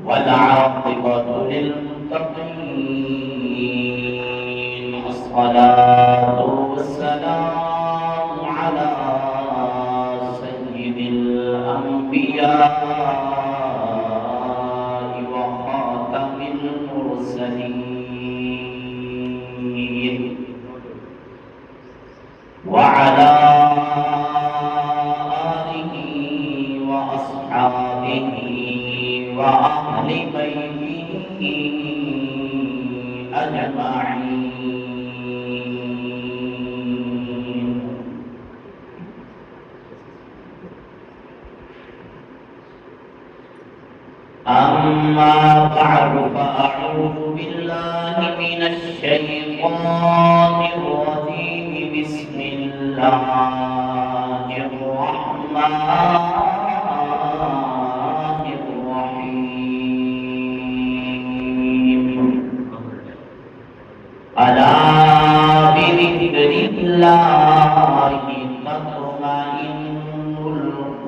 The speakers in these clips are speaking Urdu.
والعاقبة للمتقين الصلاة والسلام على سيد الأنبياء وخاتم المرسلين وعلى آله وأصحابه وأهل بيته أجمعين. أما بعد فأعوذ بالله من الشيطان الرجيم. بسم الله الرحمن ألا بذكر الله تطمئن القلوب.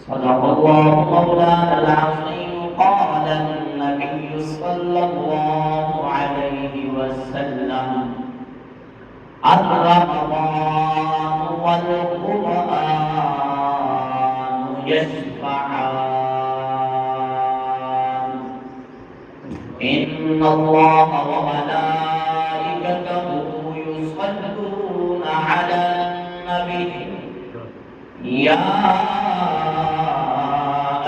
صدق الله مولانا العظيم. قال النبي صلى الله عليه وسلم الرمضان والقرآن يشفعان. إن الله وملائكته يصلون على النبي يا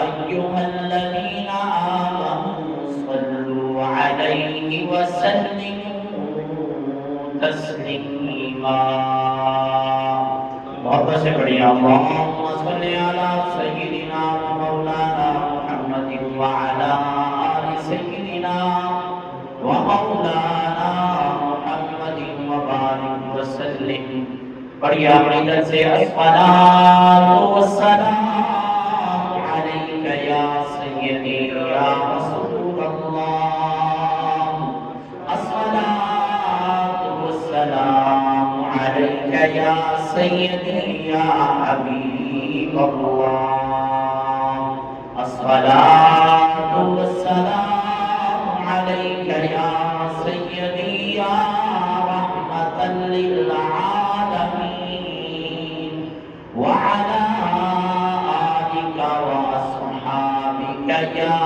أيها الذين آمنوا صلوا عليه وسلموا تسليما. بہت سے بڑھیا اللهم صل على سيدنا ومولانا محمد وعلى آل سيدنا ومولانا محمد وبارك وسلم. بڑھیا بڑھیا سے الصلاة والسلام عليك يا سيدي يا رسول الله. الصلاة والسلام عليك يا سيدي يا حبيب الله. الصلاة والسلام عليك يا سيدي يا رحمة للعالمين وعلى آلك وأصحابك يا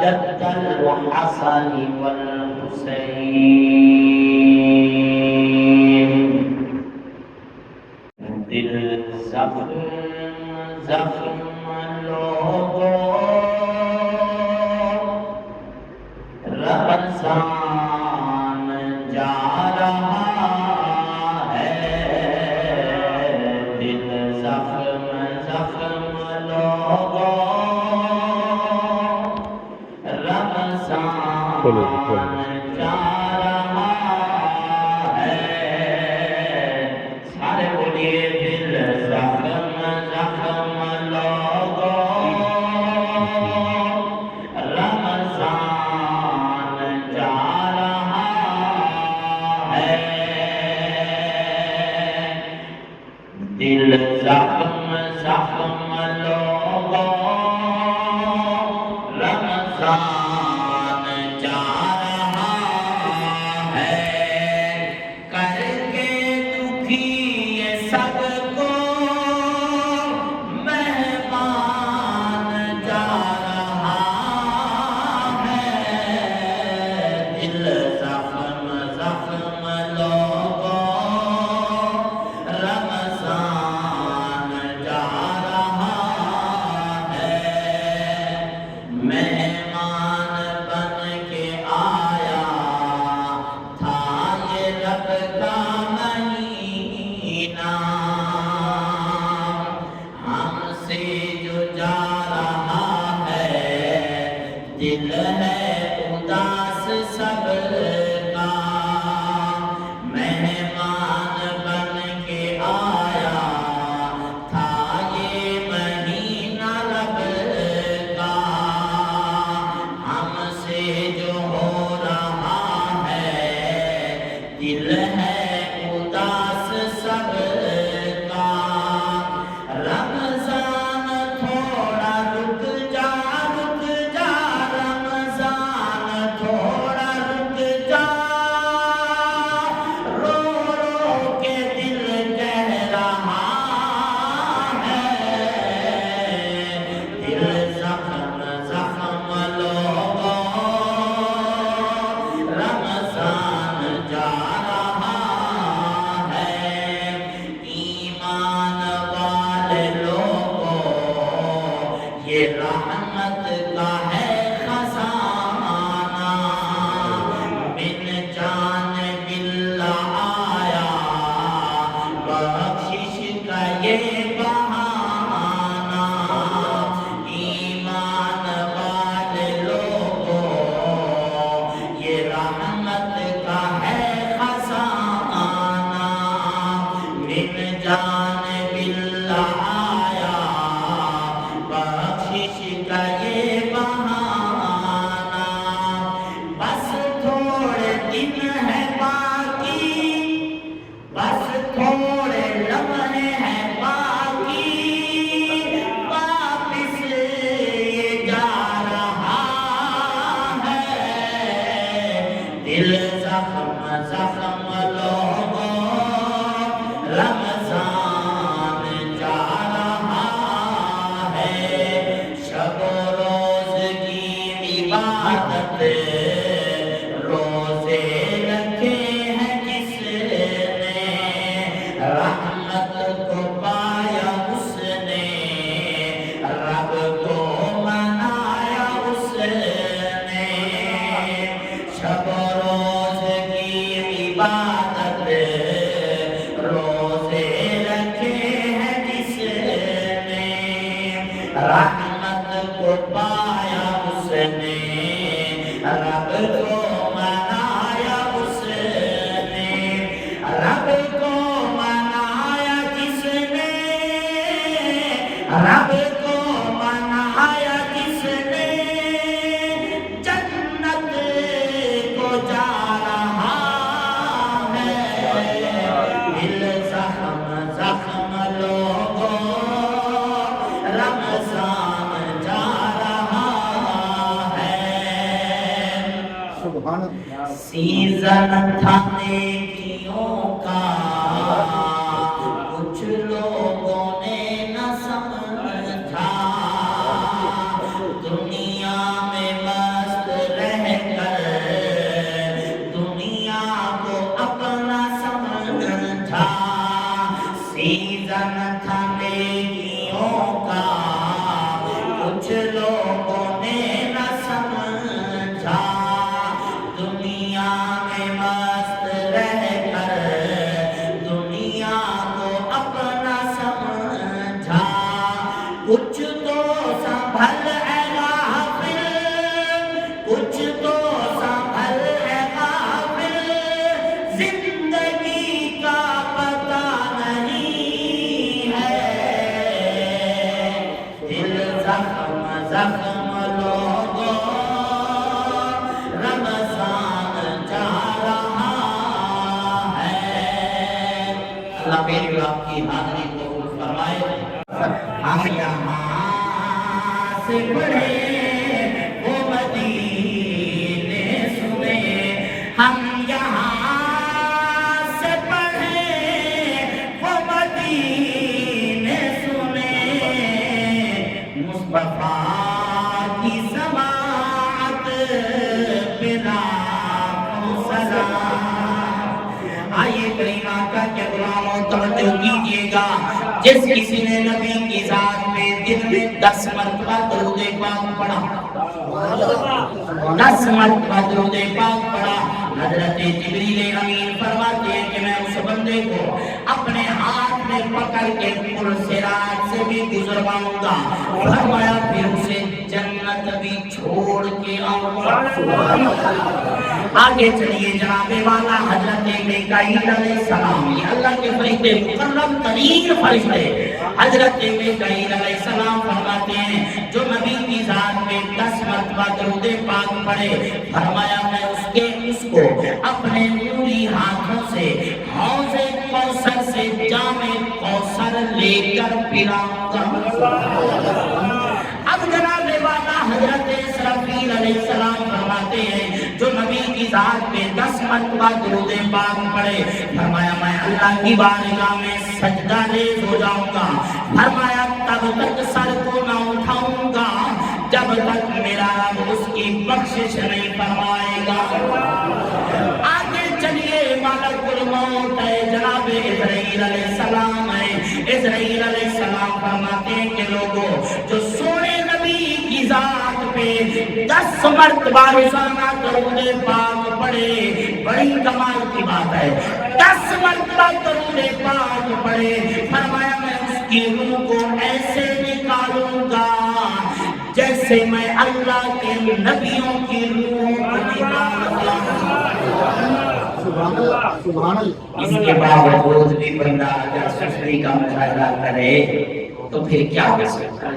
جد الحسن والحسين. دل زخم زخم لوگوں رمضان جا رہا ہے. دل زخم زخم لوگوں رمضان جا رہا ہے. سارے بولیے دل زخم زخم لوگوں رمضان جا رہا ہے. دل زخم زخم لوگوں رمضان جا رہا ہے. کر کے دکھی یہ سب کو مہمان جا رہا ہے. دل زخم زخم لوگوں رمضان جا رہا ہے. مہمان بن کے آیا تھا یہ رب کا مہینہ. ہم سے جو جا رہا ہے دل ہے اداس سب کا. مہمان بن کے آیا تھا یہ مہینہ رب کا. ہم سے جو ہو رہا ہے دل ہے اداس سب کا. رمضان روزے رکھے ہیں جس نے رحمت کو پایا اس نے رب کو منایا اس نے شب و روز کی عبادت روزے رکھے ہیں جس نے رحمت کو پایا اس نے رب کو منایا اس نے رب کو منایا جس نے رب کو منایا جس نے جنت کو جا رہا ہے دل زخم زخم لوگوں رمضان جا رہا ہے سیزن تھا نیکیوں کا کچھ لوگوں نے نہ سمجھا دنیا میں مست رہ کر دنیا کو اپنا سمجھا سیزن تھا نیکیوں کا کچھ لوگوں نے نہ سمجھا دنیا میں مست رہ کر دنیا کو اپنا سمجھا کچھ تو سنبھل اے غافل کچھ تو سنبھل اے غافل زندگی کا پتہ نہیں ہے دل زخم زخم لوگوں رمضان جا رہا ہے اللہ میری اور آپ کی حاضری قبول فرمائے ہم یہاں سے پڑھے وہ مدینے سنے ہم یہاں سے پڑھے وہ مدینے سنے مصطفیٰ کی سماعت بنا سلام آئیے کریم آقا کے غلاموں توجہ کیجئے گا جس کسی نے نبی کی ذات میں دن میں 10 مرتبہ درود پاک پڑھا 10 مرتبہ درود پاک پڑھا حضرت جبریل امین فرماتے ہیں کہ میں اس بندے کو اپنے ہاتھ میں پکڑ کے پل صراط سے بھی گزرواؤں گا فرمایا پھر اسے جنت بھی چھوڑ کے آؤں گا آگے چلیے جناب والا حضرت میکائیل علیہ السلام یہ اللہ کے فرشتے مکرم ترین فرشتے حضرت میکائیل علیہ السلام فرماتے ہیں جو نبی کی ذات میں 10 مرتبہ درود پاک پڑھے فرمایا میں اس کو اپنے نوری ہاتھوں سے حوض کوثر سے جام کوثر لے کر پلاؤں گا اب جناب والا حضرت اسرافیل علیہ السلام فرماتے ہیں جو نبی کی ذات میں 10 مرتبہ درود پاک پڑھے فرمایا میں اللہ کی بارگاہ میں سجدہ ریز ہو جاؤں گا فرمایا تب تک سر کو نہ اٹھاؤں گا جب تک میرا رب اس کی بخشش نہیں فرمائے گا آگے چلیے ملک الموت ہے جناب اسرائیل علیہ السلام ہے اسرائیل علیہ السلام فرماتے ہیں کہ لوگوں جو سونے نبی کی ذات پہ 10 مرتبہ روزانہ درود پاک پڑھے بڑی کمال کی بات ہے 10 مرتبہ درود پاک پڑھے فرمایا میں اس کی روح کو ایسے نکالوں گا جیسے میں اللہ کے نبیوں کی روح کو نکالتا ہوں اس کے باوجود بھی بندہ اگر سستی کا مشاہدہ کرے تو پھر کیا کر سکتا ہے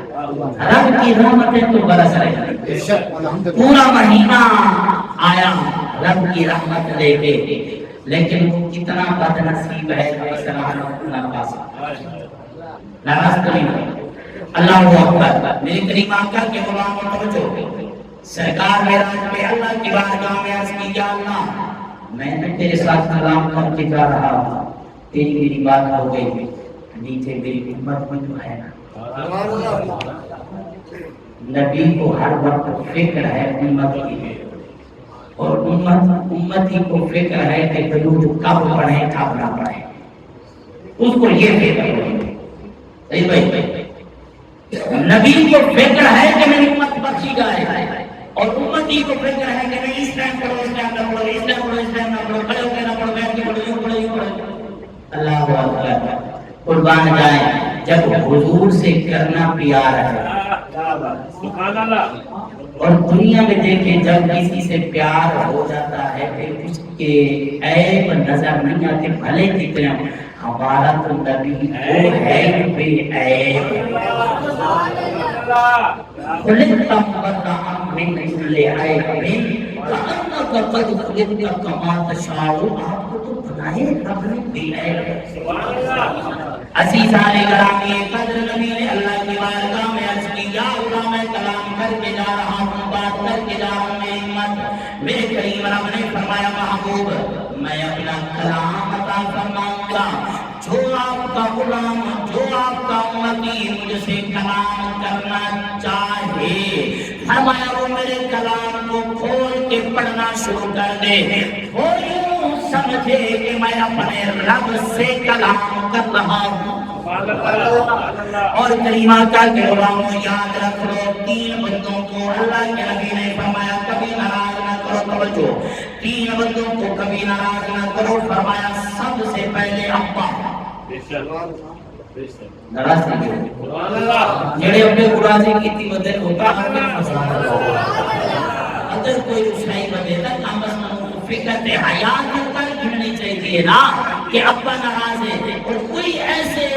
رب کی رحمتیں تو برس رہی پورا مہینہ آیا رب کی رحمت لے کے لیکن وہ کتنا بد نصیب ہے اس رحمت نہ پا سکتا ناراض تو نہیں اللہ اکبر میری کریم آقا کے غلاموں توجہ سرکار معراج پہ اللہ کی بارگاہ میں عرض کی یا اللہ میں نے تیرے ساتھ کلام کر کے جا رہا ہوں تیری میری بات ہو گئی نیچے میری امت میں جو ہے نا نبی کو ہر وقت فکر ہے امت کی اور امتی کو فکر ہے کہ درود کب پڑھیں کب نہ پڑھیں، اس کو یہ فکر ہے بھائی، نبی کو فکر ہے کہ میری امت بخشی جائے، اور امتی کو فکر ہے کہ نہیں اس ٹائم پڑھو، اس ٹائم نہ پڑھو، اس ٹائم پڑھو، اس ٹائم نہ پڑھو، کھڑے ہو کے نہ پڑھو، بیٹھ کے پڑھو، یوں پڑھو، یوں پڑھو۔ اللہ اکبر، قربان جائیں جب حضور سے کرنا پیار ہے، سبحان اللہ، اور دنیا میں دیکھیں جب کسی سے پیار ہو جاتا ہے پھر اس کے عیب نظر نہیں آتے، بھلے کتنے ہمارا تو نبی وہ ہے بے عیب، خلقت مبرأ من کل عیب کأنک قد خلقت کما تشاء، آپ کو تو بنائے رب نے بے عیب۔ عزیزان گرامی قدر نبی نے اللہ کی بارگاہ میں عرض کی، یا اللہ میں کلام کر کے جا رہا ہوں، بات کر کے جا رہا ہوں، میری امت، میرے کریم رب نے فرمایا محبوب میں اپنا کلام عطا فرماؤں گا، جو آپ کا غلام، جو آپ کا امتی مجھ سے کلام کرنا چاہے، فرمایا وہ میرے کلام کو کھول کے پڑھنا شروع کر دے، وہ یوں سمجھے کہ میں اپنے رب سے کلام کر رہا ہوں۔ اور کریمہ کا کہ غلاموں یاد رکھ لو، تین بندوں کو اللہ کے نبی نے فرمایا کبھی ناراض نہ کرو، توجہ، تین بندوں کو کبھی ناراض نہ کرو، فرمایا سب سے پہلے ابا، ناراض نہیں کرو، جڑے اپنے راضی کیتی بدل ہوتا اگر کوئی رسائی بدے تک کم از کم فکر حیات کر گھننی چاہیے نا کہ ابا ناراض ہے، اور کوئی ایسے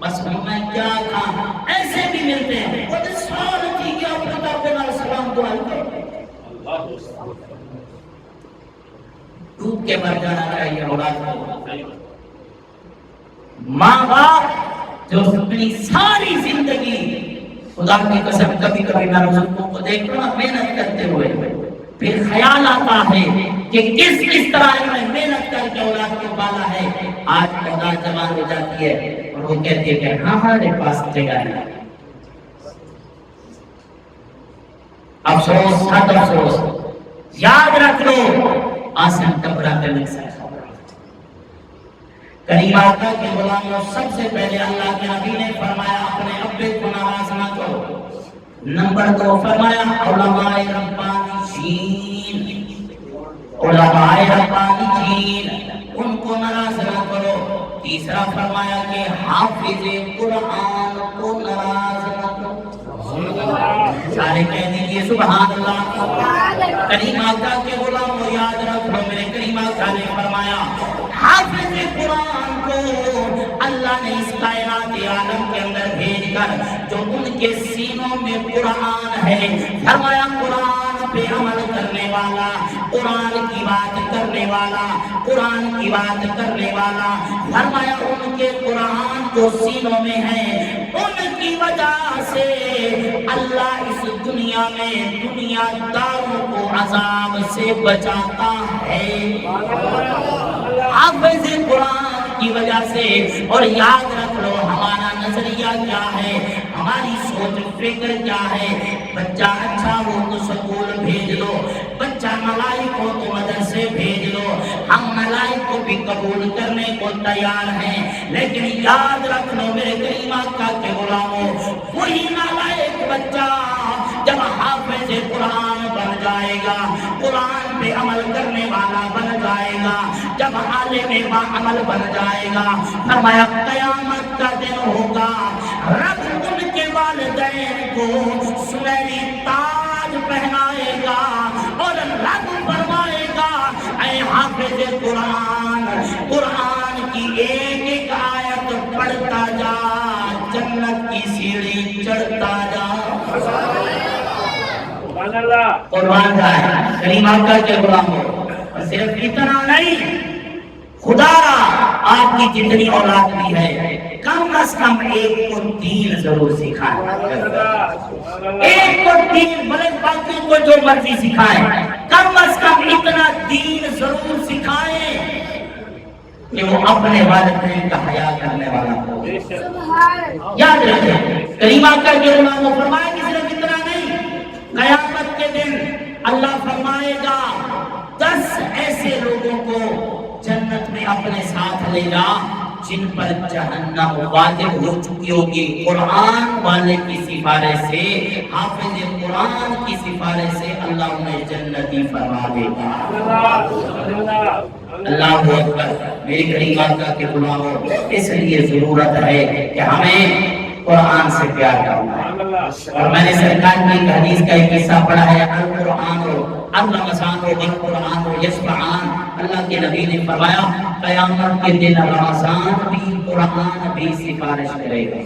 بس میں کیا تھا ایسے بھی ملتے ہیں، اور اس سوال تھی کہ آپ پتا پہنا سلام دعا کرتے ڈوب کے مر جانا چاہیے اولاد کو۔ ماں باپ جو اپنی ساری زندگی خدا کی قسم کبھی کبھی میں بزرگوں کو دیکھتا ہوں محنت کرتے ہوئے، پھر خیال آتا ہے کہ کس طرح انہوں نے محنت کر کے اولاد کو پالا ہے، آج اولاد جوان ہو جاتی ہے اور وہ کہتی ہے کہ ہاں ہمارے پاس جگہ ہے، افسوس سخت افسوس، یاد رکھ لو آسان کبرا کرنے سے کریم آقا کے غلاموں سب سے پہلے اللہ کے نبی نے فرمایا اپنے ابے کو ناراض نہ کرو، نمبر 2 فرمایا علماء ربانیین، علماء ربانیین ان کو ناراض نہ کرو، تیسرا فرمایا کہ حافظ قرآن کو ناراض نہ کرو، سارے کہہ دیجئے سبحان اللہ۔ کریم آقا کے غلاموں یاد رکھو میرے کریم آقا نے فرمایا حافظ قرآن کو اللہ نے اس کائنات عالم کے اندر بھیج کر جو ان کے سینوں میں قرآن ہے، فرمایا قرآن پہ عمل کرنے والا، قرآن کی بات کرنے والا، قرآن کی بات کرنے والا، فرمایا ان کے قرآن جو سینوں میں ہے ان کی وجہ سے اللہ اس دنیا میں دنیا داروں کو عذاب سے بچاتا ہے، حافظ قرآن کی وجہ سے۔ اور یاد رکھ لو ہمارا نظریہ کیا ہے، ہماری سوچ فکر کیا ہے، بچہ اچھا ہو تو سکول بھیج لو، بچہ نالائق ہو تو مدرسے بھیج لو، ہم نالائق کو بھی قبول کرنے کو تیار ہیں، لیکن یاد رکھ لو میرے کریم آقا کے غلاموں وہی نالائق بچہ جب حافظ قرآن بن جائے گا، قرآن پہ عمل کرنے والا بن جائے گا، جب عالم با عمل بن جائے گا، فرمایا قیامت کا دن ہوگا، رب ان کے والدین کو سنہری تاج پہنائے گا اور رب فرمائے گا اے حافظ قرآن، قرآن کی ایک ایک آیت پڑھتا جا، جنت کی سیڑھی چڑھتا جا۔ قربان جائے کریم آقا کے غلاموں، اور صرف اتنا نہیں، خدا آپ کی جتنی اولاد بھی ہے کم از کم ایک کو دین ضرور سکھائیں، ایک کو دین، بلے باقی کو جو مرضی سکھائیں، کم از کم اتنا دین ضرور سکھائیں کہ وہ اپنے والدین کا حیا کرنے والا ہو۔ یاد رکھیں کریم آقا کے غلاموں فرمایا کہ صرف اتنا نہیں، قیامت کے دن اللہ فرمائے گا 10 ایسے لوگوں کو جنت میں اپنے ساتھ لے جا جن پر جہنم واجب ہو چکی ہوگی قرآن والے کی سفارش سے، حافظ قرآن کی سفارش سے اللہ انہیں جنتی فرما دے گا۔ اللہ اکبر۔ میری کریم آقا کے غلاموں، اس لیے ضرورت ہے کہ ہمیں قرآن سے پیار کرنا ہے۔ اور میں نے سرکار کی ایک حدیث کا ایک حصہ پڑھا ہے، القرآن الرمضان والقرآن یسمعان۔ اللہ کے نبی نے فرمایا قیامت کے دن رمضان بھی قرآن بھی سفارش کرے گا۔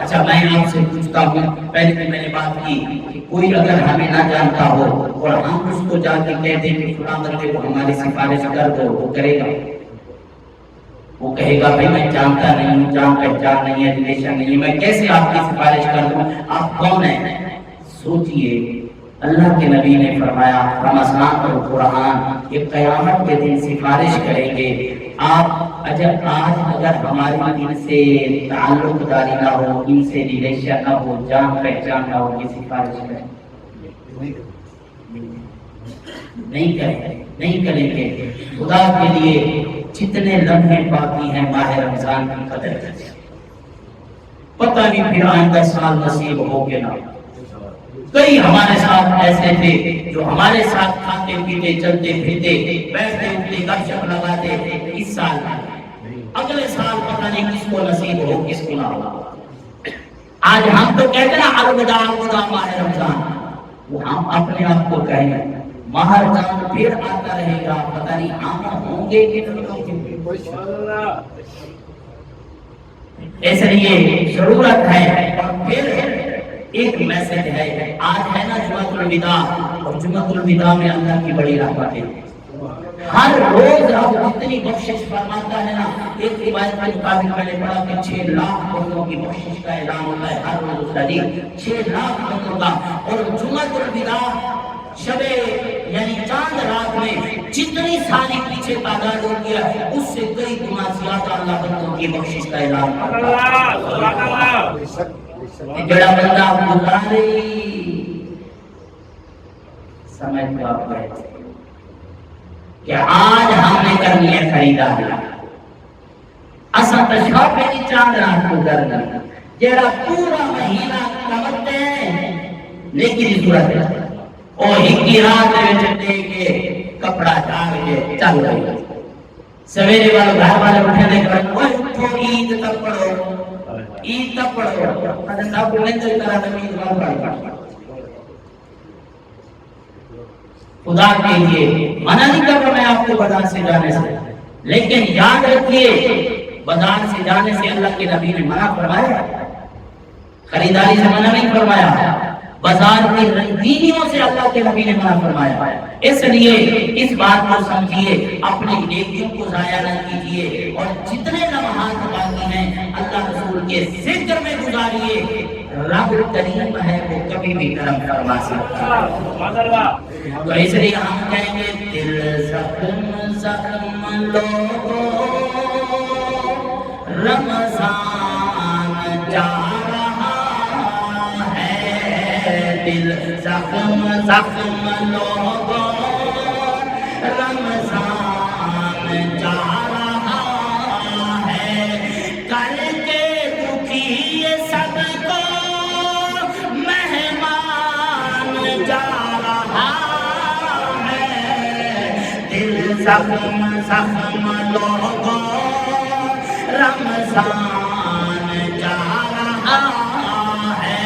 اچھا میں آپ سے پوچھتا ہوں، پہلے بھی میں نے بات کی کہ کوئی اگر ہمیں نہ جانتا ہو اور ہم اس کو جا کے کہہ دیں کہ فلاں بندے کو ہماری سفارش کر دو، وہ کرے گا؟ وہ کہے گا بھائی میں جانتا نہیں ہوں، جان پہچان نہیں ہے، ریلیشن نہیں ہے، میں کیسے آپ کی سفارش کر دوں؟ آپ کون ہیں؟ سوچئے اللہ کے نبی نے فرمایا رمضان اور قرآن یہ قیامت کے دن سفارش کریں گے۔ آپ آج اگر ہماری ان سے تعلق داری نہ ہو، ان سے ریلیشن نہ ہو، جان پہچان نہ ہو، یہ سفارش کریں نہیں کریں گے۔ خدا کے لیے جتنے لمحے باقی ہیں ماہ رمضان کی قدر کریں، پتہ نہیں پھر آئندہ سال نصیب ہو کے نہ۔ کئی ہمارے ساتھ ایسے تھے جو ہمارے ساتھ کھاتے پیتے چلتے پھرتے بیٹھتے اٹھتے گپ شپ لگاتے تھے، اس سال اگلے سال پتہ نہیں کس کو نصیب ہو کس کو نہ ہو۔ آج ہم تو کہتے ہیں نا الوداع الوداع ماہ رمضان، وہ ہم اپنے آپ کو کہیں ماہ رمضان پھر آتا رہے گا، پتہ نہیں ہم ہوں گے کہ نہیں ہوں گے۔ اس لیے ضرورت ہے۔ اور پھر ایک میسج ہے، آج ہے نا جمعۃ الوداع، اور جمعۃ الوداع میں اللہ کی بڑی رحمت ہے۔ ہر روز رب جتنی بخشش فرماتا ہے نا، ایک روایت کے مطابق میں نے پڑھا کہ 6 لاکھ بندوں کی بخشش کا اعلان ہوتا ہے ہر روز اس کا دن، 6 لاکھ بندوں کا۔ اور جمعۃ الوداع شب یعنی چاند رات میں جتنی ساری پیچھے تعداد ہوتی ہے اس سے کئی گنا زیادہ اللہ بندوں کی بخشش کا اعلان کرتا ہے۔ جڑا بندہ گزارے سمجھ میں آپ گئے کہ آج ہم نے کرنی ہے خریداری، اصل تشہر پہ نہیں چاند رات کو کرنا، جڑا پورا مہینہ کمتے ہیں لیکن ضرورت ہے اور ہی رات میں دے کے کپڑا ڈال کے چل رہے سویرے والے گھر والے اٹھنے کے عید تک پڑھو عید تک پڑھو صاحب کو نہیں چل کرا عید پڑھ خدا کے لیے منع نہیں کر رہا میں آپ کو بازار سے جانے سے، لیکن یاد رکھیے بازار سے جانے سے اللہ کے نبی نے منع فرمایا، خریداری سے منع نہیں فرمایا، بازار کی رنگینیوں سے اللہ کے نبی نے منع فرمایا۔ اس لیے اس بات کو سمجھیے، اپنی نیکیوں کو ضائع نہ کیجیے، اور جتنے لمحات باقی ہیں اللہ رسول کے ذکر میں گزاریے، رب کریم ہے وہ کبھی بھی کرم فرما سکتا ہے۔ تو اس لیے ہم کہیں گے دل زخم زخم لوگو رمضان جا دل زخم زخم لوگوں رمضان جا رہا ہے، کر کے دکھی سب کو مہمان جا رہا ہے، دل زخم زخم لوگوں رمضان جا رہا ہے،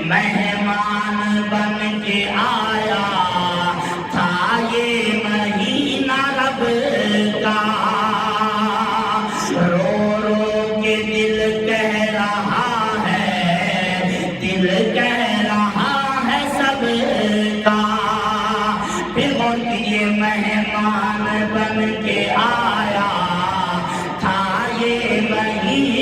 مہمان بن کے آیا تھا یہ مہینہ رب کا، رو رو کے دل کہہ رہا ہے، دل کہہ رہا ہے سب کا، پھر غور کیجیے مہمان بن کے آیا تھا یہ مہینہ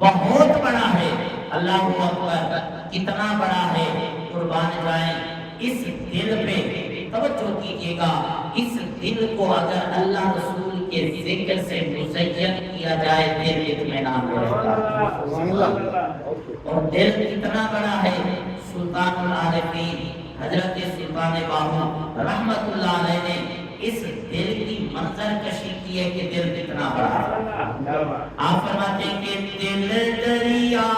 بہت بڑا ہے. اللہ اکبر کتنا بڑا ہے. قربان جائیں اس دل پہ توجہ کیجیے گا. اس دل کو اگر اللہ رسول کے ذکر سے مزین کیا جائے دل اطمینان رہے گا. اور دل کتنا بڑا ہے. سلطان العارفین حضرت سلطان باہو رحمت اللہ علیہ نے اس دل کی منظر کشی کی ہے کہ دل کتنا بڑا ہے. آپ فرماتے ہیں کہ دل دریا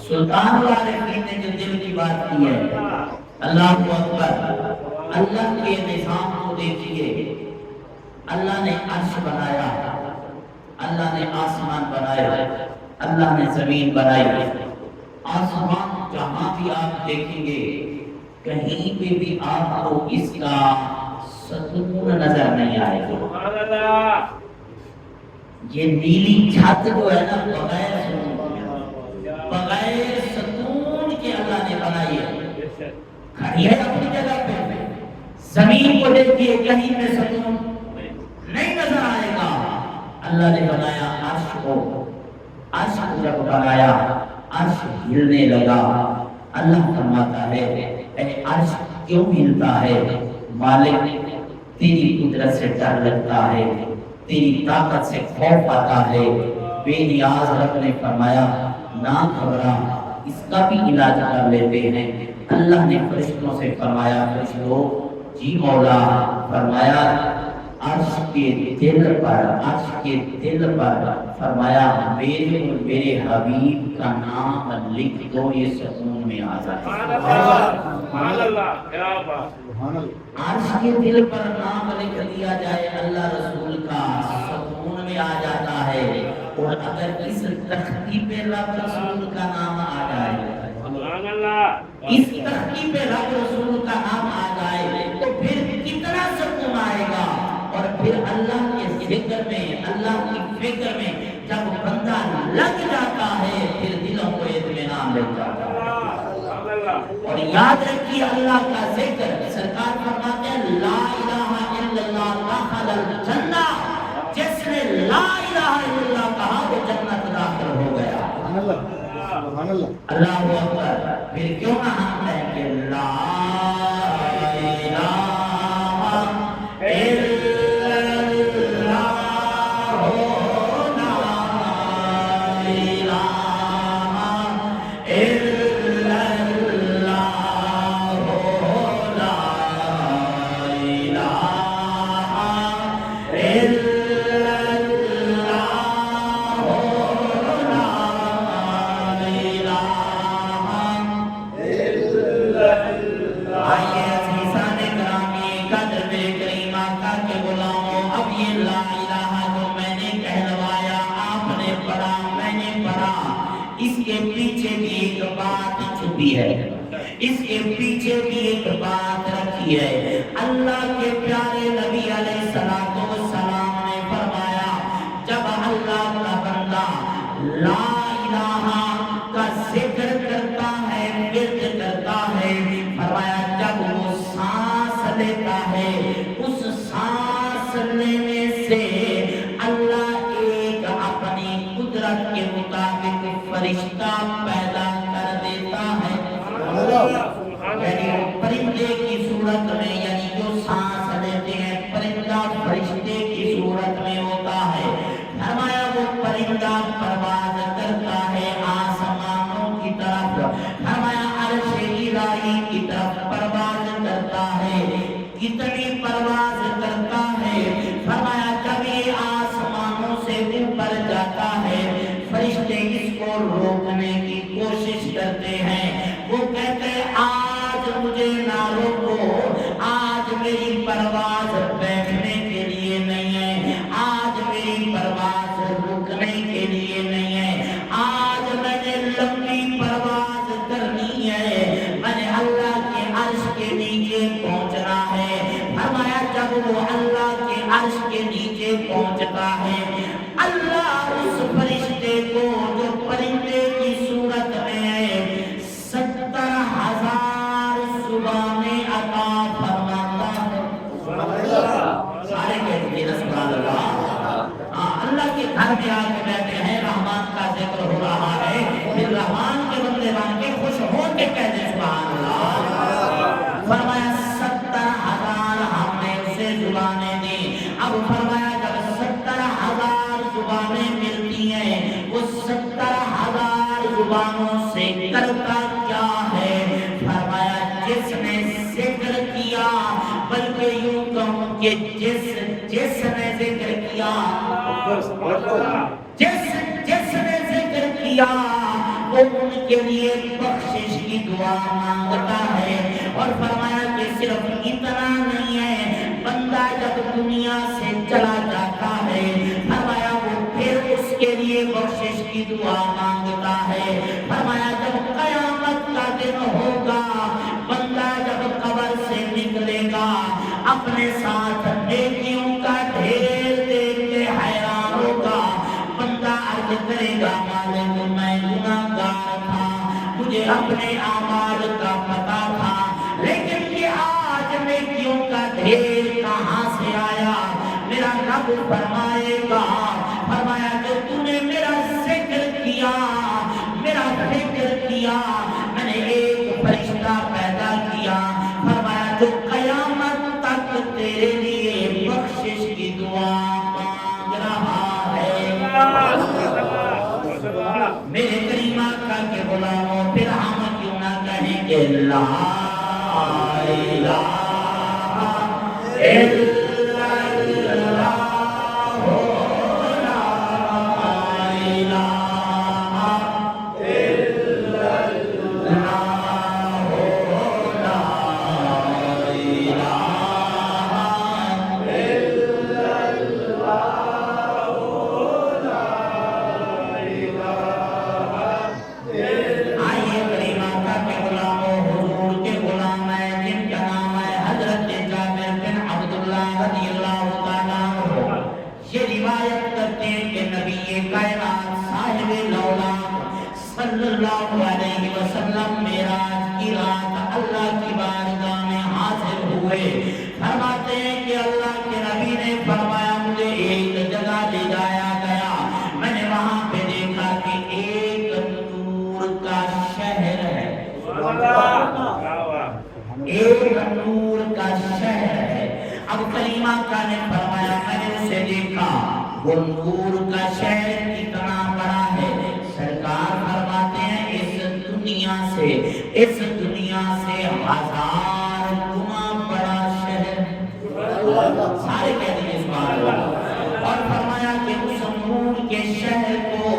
سلطان العارفین نے جو دل کی بات کی ہے. اللہ اکبر. اللہ کے نظام کو دیکھیے. اللہ نے عرش بنایا, اللہ نے آسمان بنایا, اللہ نے زمین بنائی. آسمان جہاں بھی آپ دیکھیں گے کہیں پہ بھی آپ کو اس کا ستون نظر نہیں آئے گا. یہ نیلی چھت جو ہے نا بغیر ستون کے اللہ نے بنائی ہے. کھڑی ہے اپنی جگہ پہ. زمین کو دیکھیے کہیں پہ ستون نہیں نظر آئے گا. اللہ نے بنایا عرش کو. عرش کو جب بنایا عرش ہلنے لگا. اللہ فرماتا ہے اے عرش کیوں ہلتا ہے؟ مالک تیری قدرت سے ڈر لگتا ہے, تیری طاقت سے خوف آتا ہے. بے نیاز رب نے فرمایا نہ گھبرا, اس کا بھی علاج کر لیتے ہیں. اللہ نے فرشتوں سے فرمایا فرشتوں جی مولا. فرمایا عرش کے دل پر, عرش کے دل پر فرمایا میرے اور میرے حبیب کا نام لکھ دو, یہ سکون میں آ جائے. سبحان اللہ, کیا بات. عرش کے دل پر نام لکھ دیا جائے اللہ رسول کا, سکون میں آ جاتا ہے. اور اگر اس تختی پہ رب رسول کا نام آ جائے, اس تختی پہ رب رسول کا نام آ جائے تو پھر کتنا سکون آئے گا. اور پھر اللہ کے ذکر میں, اللہ کی فکر میں جب بندہ لگ جاتا ہے پھر دلوں کو اطمینان مل جاتا ہے. اور یاد رکھیے اللہ کا ذکر, سرکار فرماتے ہیں لا الہ الا اللہ دخل الجنہ. جس نے لا الہ الا اللہ کہا وہ جنت داخل ہو گیا. سبحان اللہ, اللہ اکبر. پھر کیوں نہ ہم کہیں کہ لا الہ الا اس کے پیچھے بھی ایک بات رکھی ہے۔ اللہ کے پیارے نبی علیہ الصلوۃ والسلام نے فرمایا جب اللہ کا بندہ لا الہ کا ذکر کرتا ہے، ورد کرتا ہے، فرمایا جب وہ سانس لیتا ہے، اس سانس لینے سے اللہ ایک اپنی قدرت کے مطابق فرشتہ پیدا کر دیتا ہے۔ یعنی پرندے کی صورت میں، یعنی جو سانس لیتے ہیں پرندہ فرشتے کی صورت میں ہوتا ہے۔ فرمایا وہ پرندہ پرواز کرتا ہے آسمانوں کی طرف، فرمایا عرش الہی کی طرف پرواز کرتا ہے۔ کتنی پرواز کرتا ہے؟ فرمایا جب یہ آسمانوں سے اوپر جاتا ہے، فرشتے اس کو روکنے کی کوشش کرتے ہیں۔ وہ کہتے ہیں آج مجھے نہ روکو، آج میری پرواز بیٹھنے کے لیے نہیں ہے، آج میری پرواز رکنے کے لیے نہیں ہے، آج میں نے لمبی پرواز کرنی ہے، میں نے اللہ کے عرش کے نیچے پہنچنا ہے۔ فرمایا جب وہ اللہ کے عرش کے نیچے پہنچتا ہے، اللہ اس فرشتے کو جو پرندے کی صورت میں ہے 70,000 زبانیں عطا فرماتا ہے۔ سارے کہتے ہیں سبحان اللہ۔ اللہ کے گھر میں آ کے بیٹھے ہیں، رحمان کا ذکر ہو رہا ہے، پھر رحمان کے بندے بن کے خوش ہو کے کہتے ہیں سبحان اللہ۔ فرمایا 70,000 ہم نے اسے زبانیں دی۔ اب فرمایا جب 70,000 زبانیں ملتی ہیں، وہ 70,000 زبانوں سے کرتا کیا ہے؟ فرمایا جس نے ذکر کیا، بلکہ یوں کہوں کہ جس نے ذکر کیا، جس نے ذکر کیا وہ ان کے لیے بخشش کی دعا مانگتا ہے۔ اور فرمایا کہ صرف اتنا نہیں ہے، بندہ جب دنیا سے چلا جاتا ہے، فرمایا وہ پھر اس کے لیے بخشش کی دعا مانگتا ہے۔ فرمایا جب قیامت کا دن ہوگا، بندہ جب قبر سے نکلے گا، اپنے ساتھ نیکیوں کا ڈھیر دیکھ کے حیران ہوگا۔ بندہ عرض کرے گا مالک میں گناہگار تھا، مجھے اپنے اعمال کا پتہ تھا، لیکن یہ آج نیکیوں کا ڈھیر کہاں سے آیا؟ میرا رب فرمائے گا، فرمایا جو تو نے میرا ذکر کیا، میرا فکر کیا، میں نے ایک فرشتہ پیدا کیا، فرمایا جو قیامت تک تیرے لیے بخشش کی دعا مانگ رہا ہے۔ میرے کریم آقا کے غلاموں، پھر ہم کیوں نہ کہیں کہ لا الہ الا اللہ، لا الہ الا اللہ، لا الہ الا اللہ۔ آئیے کریم آقا کے غلاموں، حضور کے غلام ہیں جن کا نام ہے حضرت جابر بن عبداللہ رضی اللہ تعالیٰ عنہ۔ یہ روایت کرتے ہیں کہ نبی کائنات صاحب لولاک صلی اللہ علیہ وسلم معراج کی رات اللہ کی بارگاہ میں حاضر ہوئے۔ فرماتے ہیں کہ اللہ کے نبی نے فرمایا مجھے ایک جگہ لے جایا گیا، میں نے وہاں پہ دیکھا کہ ایک نور کا شہر ہے، ایک نور کا شہر ہے۔ اب کریم آقا نے فرمایا میں نے اسے دیکھا، وہ نور کا شہر کتنا بڑا ہے؟ سرکار فرماتے ہیں اس دنیا سے 1000 گنا بڑا شہر ہے۔ سارے کہتے ہیں سبحان اللہ۔ اور فرمایا کہ اس نور کے شہر کو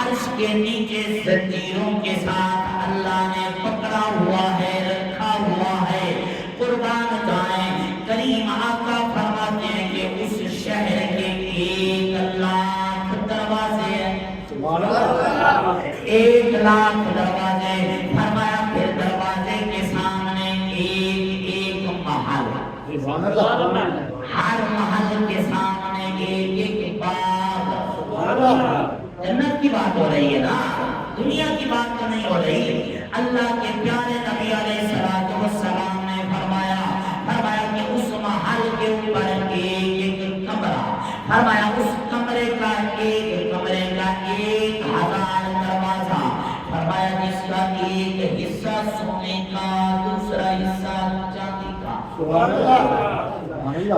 عرش کے نیچے زنجیروں کے ساتھ اللہ نے پکڑا ہوا ہے، رکھا ہوا ہے۔ قربان جائیں کریم آقا فرماتے ہیں کہ اس شہر کے 1,00,000 دروازے ہیں، 1,00,000 دروازے۔ فرمایا پھر دروازے کے ہر محل کے سامنے ایک ایک باغ، جنت کی بات ہو رہی ہے نا، دنیا کی بات تو نہیں ہو رہی۔ اللہ کے پیارے نبی علیہ الصلوۃ والسلام نے فرمایا کہ اس محل کے اوپر ایک کمرہ، فرمایا اس کمرے کا ایک 1000 دروازہ، فرمایا جس کا ایک حصہ سونے کا، دوسرا حصہ چاندی کا۔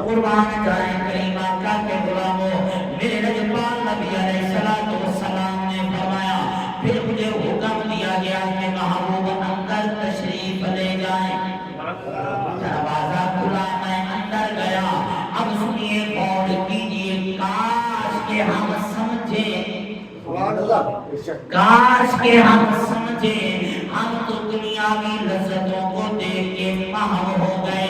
قربان جائے کریم آقا کے غلاموں، میرے نجبان نبی علیہ الصلوۃ والسلام نے فرمایا پھر مجھے حکم دیا گیا کہ محبوب اندر تشریف لے جائیں۔ دروازہ کھلا، میں اندر گیا۔ اب سنیے، غور کیجیے، کاش کہ ہم سمجھے، ہم تو دنیاوی لذتوں کو دیکھ کے محو ہو گئے،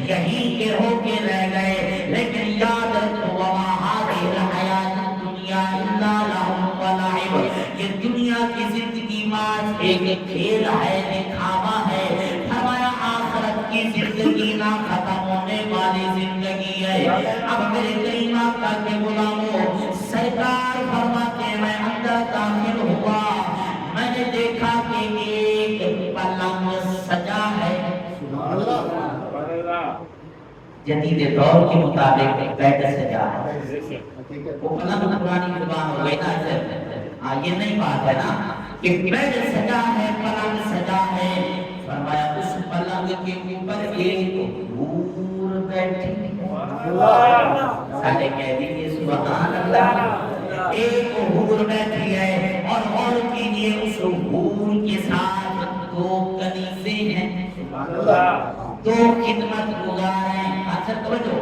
یہیں کے ہو کے رہ گئے، لیکن یاد رکھو وما هذه الحیات الدنیا الا لہو و لعب، یہ دنیا کی زندگی محض ایک کھیل ہے، دکھاوا ہے۔ فرمایا آخرت کی زندگی نہ ختم ہونے والی زندگی ہے۔ اب میرے کریم آقا کے غلاموں، سرکار فرماتے ہیں میں اندر داخل ہوا، میں نے دیکھا کہ ایک پلنگ سجا ہے، جدید دور کے مطابق بیڈ سجا ہے۔ وہ پلنگ پرانی زبان ہو گئی نا، یہ نہیں بات ہے نا کہ بیڈ سجا ہے، پلنگ سجا ہے۔ فرمایا اس پلنگ کے اوپر ایک حور بیٹھی ہے۔ سارے کہہ دیجیے سبحان اللہ، ایک حور بیٹھی ہے، اور غور کیجیے اس حور کے ساتھ 2 کنیزیں ہیں، 2 خدمت گزار ہیں۔ اچھا توجہ،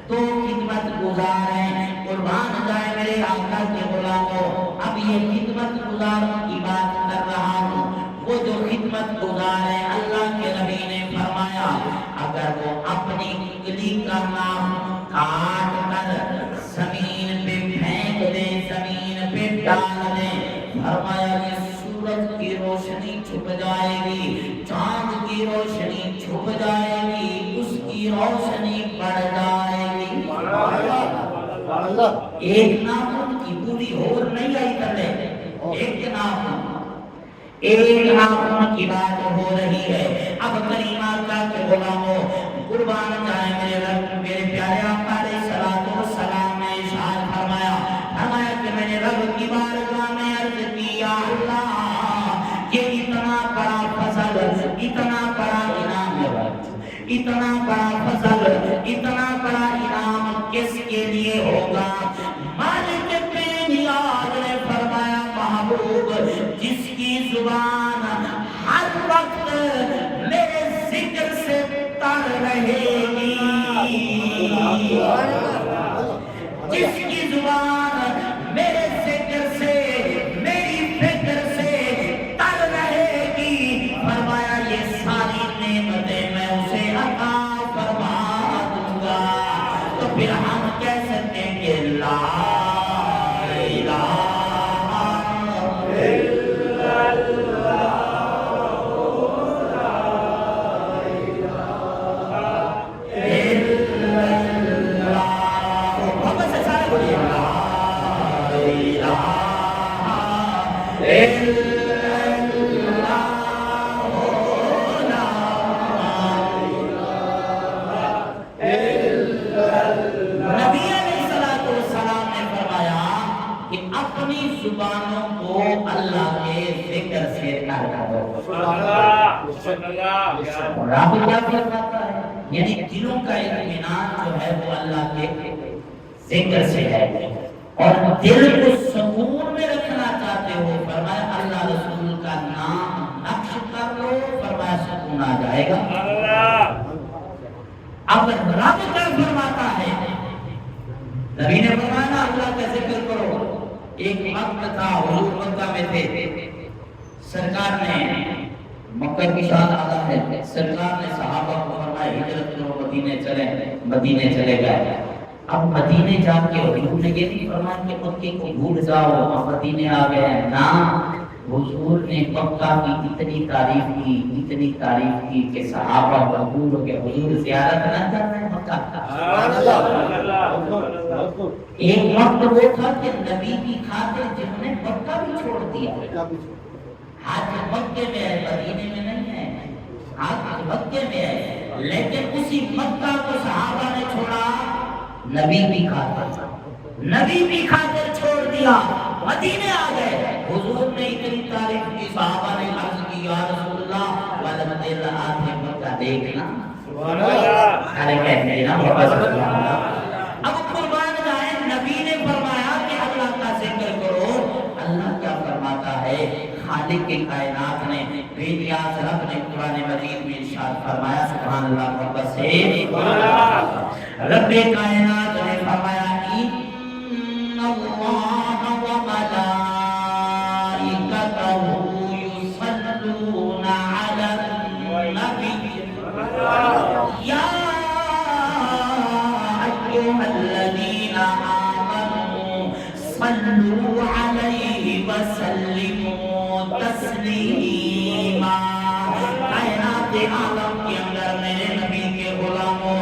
2 خدمت گزار ہیں۔ قربان جائے میرے آقا کے غلاموں، اب یہ خدمت گزاروں کی بات کر رہا ہوں۔ وہ جو خدمت گزار ہیں، اللہ کے نبی نے فرمایا اگر وہ اپنی انگلی کا نام کاٹ کر زمین پہ پھینک دے، زمین پہ ڈال دے، فرمایا یہ سورج کی روشنی چھپ جائے گی، چاند کی روشنی چھپ جائے گی، اس کی روشنی بڑھ جائے گی۔ ایک ناخن کی پوری ہور نہیں آئی کرے، ایک ناخن کی بات ہو رہی ہے۔ اب کریم آقا کے غلاموں، قربان جائے میرے رب، میرے پیارے آقا علیہ الصلوۃ والسلام نے ارشاد فرمایا کہ میں نے رب کی بارگاہ میں عرض کی، یا اللہ یہ اتنا بڑا فضل، اتنا بڑا انعام، اتنا بڑا فضل، اتنا بڑا انعام کس کے لیے ہوگا؟ مالک بے نیاز نے فرمایا محبوب جس کی زبان ہر وقت میرے ذکر سے تر رہے گی، جس کی زبان میرے ذکر سے، میری فکر سے تر رہے گی، فرمایا یہ ساری نعمتیں میں اسے عطا فرما دوں گا۔ تو پھر ہم کہہ سکتے ہیں کہ لا الہ الا اللہ، محبت سے سارے بولیے لا الہ الا نبی علیہ الصلوۃ والسلام نے فرمایا کہ اپنی زبانوں کو اللہ کے ذکر سے تر کرو۔ رب کیا فرماتا ہے؟ یعنی دلوں کا اطمینان جو ہے وہ اللہ کے ذکر سے ہے، اور دل کو سکون میں رکھنا چاہتے ہو، فرمایا اللہ رسول کا نام نقش کر لو، فرمایا سکون آ جائے گا۔ اب رب کیا فرماتا ہے؟ نبی نے فرمایا اللہ کا ذکر کرو۔ ایک وقت تھا حضور مکہ میں تھے، سرکار نے مکہ کی شان آدھا ہے، سرکار نے صحابہ کو فرمایا ہجرت کرو، مدینے چلے گئے۔ اب مدینے جا کے حضور نے یہ نہیں فرمایا کہ مکے کو بھول جاؤ، اب مدینے آ گئے ہیں، نا حضور نے مکہ کی اتنی تعریف کی کہ صحابہ مجبور ہو کے حضور زیارت نہ کر رہے مکہ کا۔ ایک وقت وہ تھا کہ نبی کی خاطر جنہوں نے مکہ بھی چھوڑ دیا، آج مکے میں ہے، مدینے میں نہیں ہے، آج مکے میں ہے، لیکن اسی مکہ کو صحابہ نے چھوڑا نبی کی خاطر، نبی کی خاطر چھوڑ دیا، مدینے آ گئے۔ حضور نے اتنی تعریف کی، صحابہ نے عرض کی یا رسول اللہ ولد اللہ نے مکہ دیکھنا، سبحان اللہ، ارے کہتے ہیں نا سبحان اللہ۔ اب قربان جائیں، نبی نے فرمایا کہ اللہ کا ذکر کرو، اللہ کیا فرماتا ہے؟ خالق کے کائنات نے بے نیاز رب نے قرآن مجید میں ارشاد فرمایا، سبحان اللہ، محبت سے سبحان اللہ، رب کائنات نے فرمایا ان اللہ و ملائکتہ یصلون علی النبی یا ایھا الذین آمنوا صلوا علیہ وسلموا تسلیما۔ کائنات عالم کے اندر میرے نبی کے غلاموں،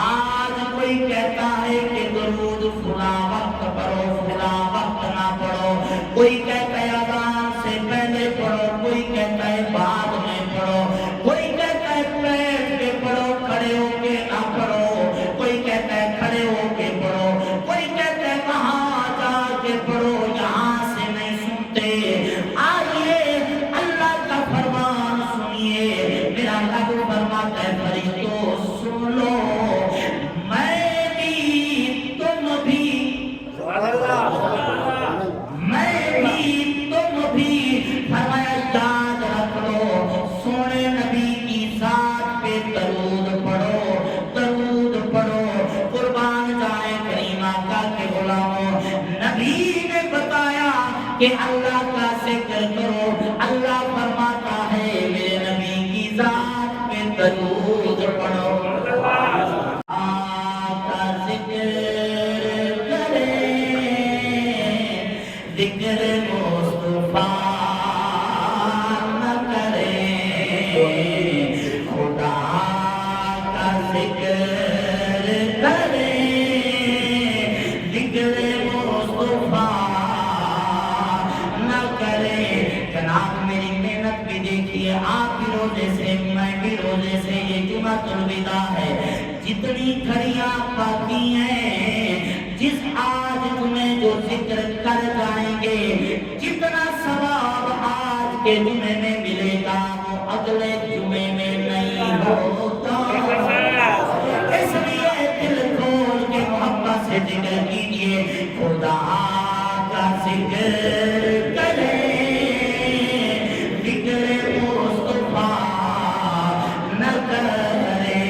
آج کوئی کہتا ہے کہ درود فلاں وقت پڑھو، فلاں وقت نہ پڑھو، کوئی کہتا ہے اذان سے پہلے پڑھو، کوئی کہتا ہے بعد میں پڑھو، کوئی کہتا ہے بیٹھ کے پڑھو، کھڑے ہو کے نہ پڑھو، کوئی کہتا ہے کھڑے ہو کے پڑھو، کوئی کہتا ہے وہاں جا کے پڑھو، یہاں سے نہیں سنتے۔ آئیے اللہ کا فرمان سنیے، میرا رب فرماتا ہے فرشتوں سن لو، میں بھی تم بھی، میں بھی تم بھی، فرمایا یاد رکھ لو، سونے نبی کی ذات پہ درود پڑھو، درود پڑھو۔ قربان جائے کریم آقا کے غلاموں، نبی نے بتایا کہ اللہ کا ذکر کرو، اللہ فرماتا ہے میرے نبی کی ذات پہ درود پڑھو۔ آقا ذکر کرے، ذکر مصطفیٰ نہ کرے، خدا کا ذکر کرے، ذکر مصطفیٰ نہ کرے۔ جناب میری محنت بھی دیکھیے، آپ بھی روزے سے، میں بھی روزے سے، یہ جمعۃ الوداع ہے، جتنی گھڑیاں باقی ہیں، جس آج تمہیں جو ذکر کر جائیں گے، جتنا ثواب آج کے جمعے میں ملے گا وہ اگلے جمعے میں نہیں ہوتا۔ اس لیے دل کھول کے محبت سے ذکر کیجئے، خدا کا ذکر کرے، ذکر مصطفیٰ نہ کرے،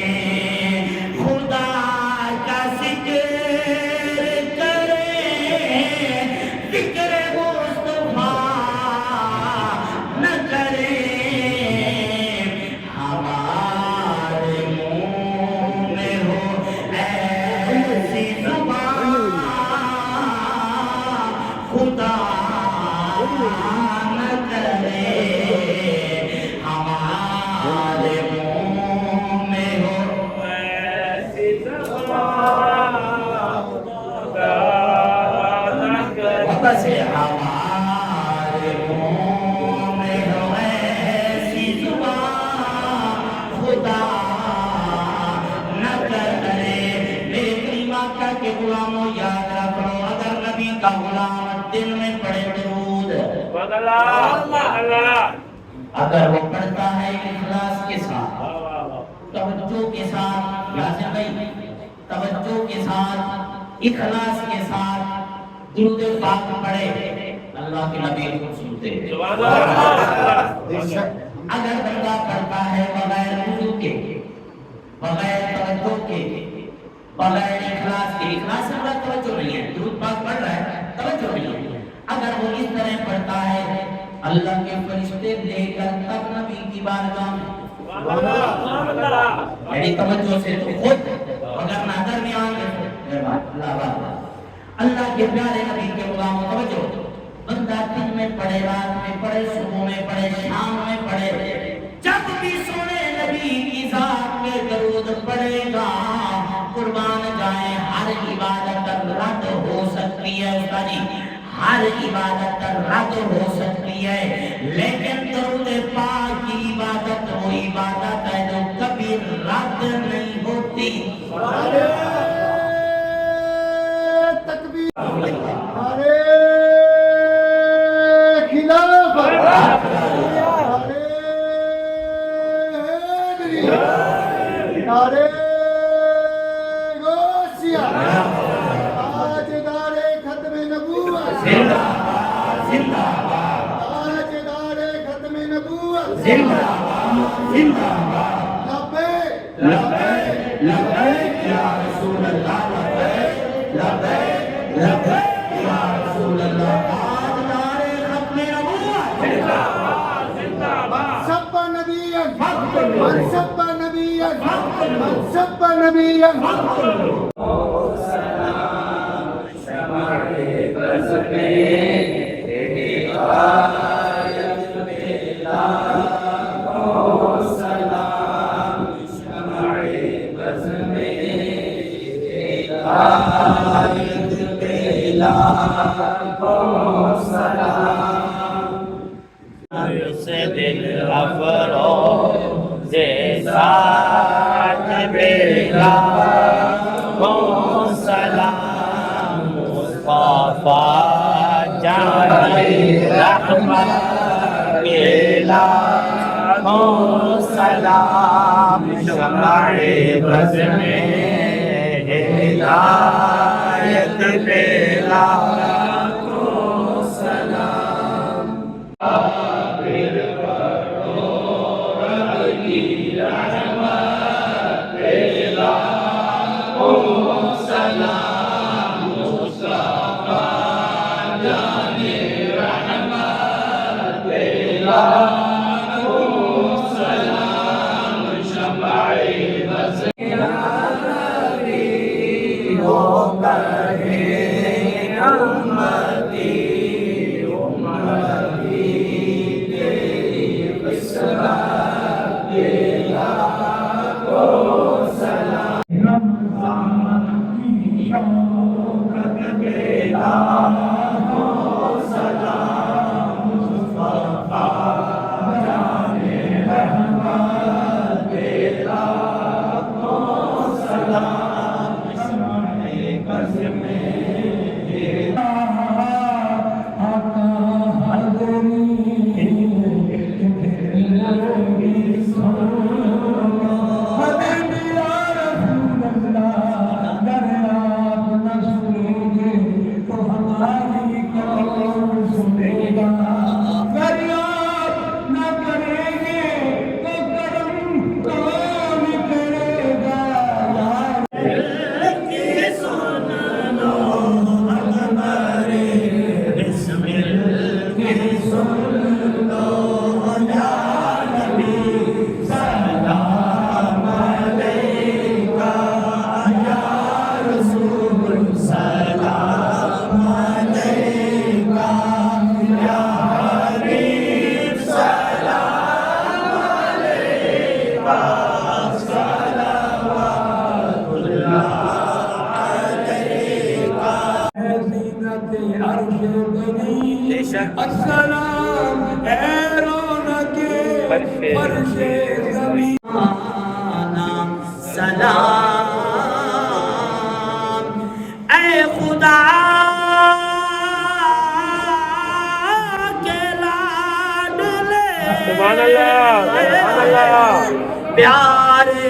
خدا کا ذکر کرے، ذکر مصطفیٰ نہ کرے۔ ہمارے منہ میں ہو ایسی زبان، خدا نہ کرے، ہمارے منہ میں ہو ایسی زبان، بس ہمارے منہ میں ہو ایسی زبان، خدا نہ کرے۔ میرے کریم آقا کے غلاموں یاد رکھو، اگر نبی کا غلام دل میں پڑے درود، اگر وہ پڑھتا ہے اخلاص کے ساتھ، توجہ کے ساتھ، یاسر بھائی توجہ کے ساتھ، اخلاص کے ساتھ درود پاک پڑھے، اللہ کے نبی کو سنتے ہیں۔ اگر بندہ پڑھتا ہے بغیر وضو کے، بغیر توجہ کے، بغیر اخلاص کے، اخلاص سے بڑا توجہ نہیں ہے، درود پاک پڑھ رہا ہے توجہ نہیں ہے، اگر وہ اس طرح پڑھتا ہے، اللہ کے فرشتے لے کر تب نبی کی بارگاہ میں، یعنی توجہ سے تو خود، اگر نہ درمیان میں، اللہ کے پیارے نبی کے غلاموں توجہ، بندہ دن میں پڑھے رات میں پڑھے صبح میں پڑھے شام میں پڑھے جب بھی سونے نبی کی ذات میں درود پڑھے گا قربان جائے ہر عبادت رد ہو سکتی ہے استادی ہر عبادت رد ہو سکتی ہے لیکن درود پاک کی عبادت وہ عبادت ہے جو کبھی رد نہیں ہوتی تکبیر نعرے خلافت نعرے حیدری نعرے غوثیہ تاجدار ختم نبوت زندہ زندہ تاجدار ختم نبوت زندہ زندہ لبیک لبیک لبیک یا رسول اللہ لبیک لبیک یا رسول اللہ تاجدار ختم نبوت سب نبیاں من سب نبیاں من سب نبیاں سے دل افروز ساتھ بیلا کو سلام مصطفیٰ جانی رحمت بیلا کو سلام شمع بز میں ہدایت بیلا السلام اے رونق فرش زمین سلام اے خدا کے لاڈلے سبحان اللہ سبحان اللہ پیارے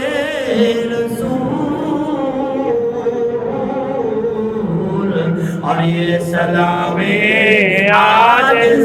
رسول اور یہ سلام آج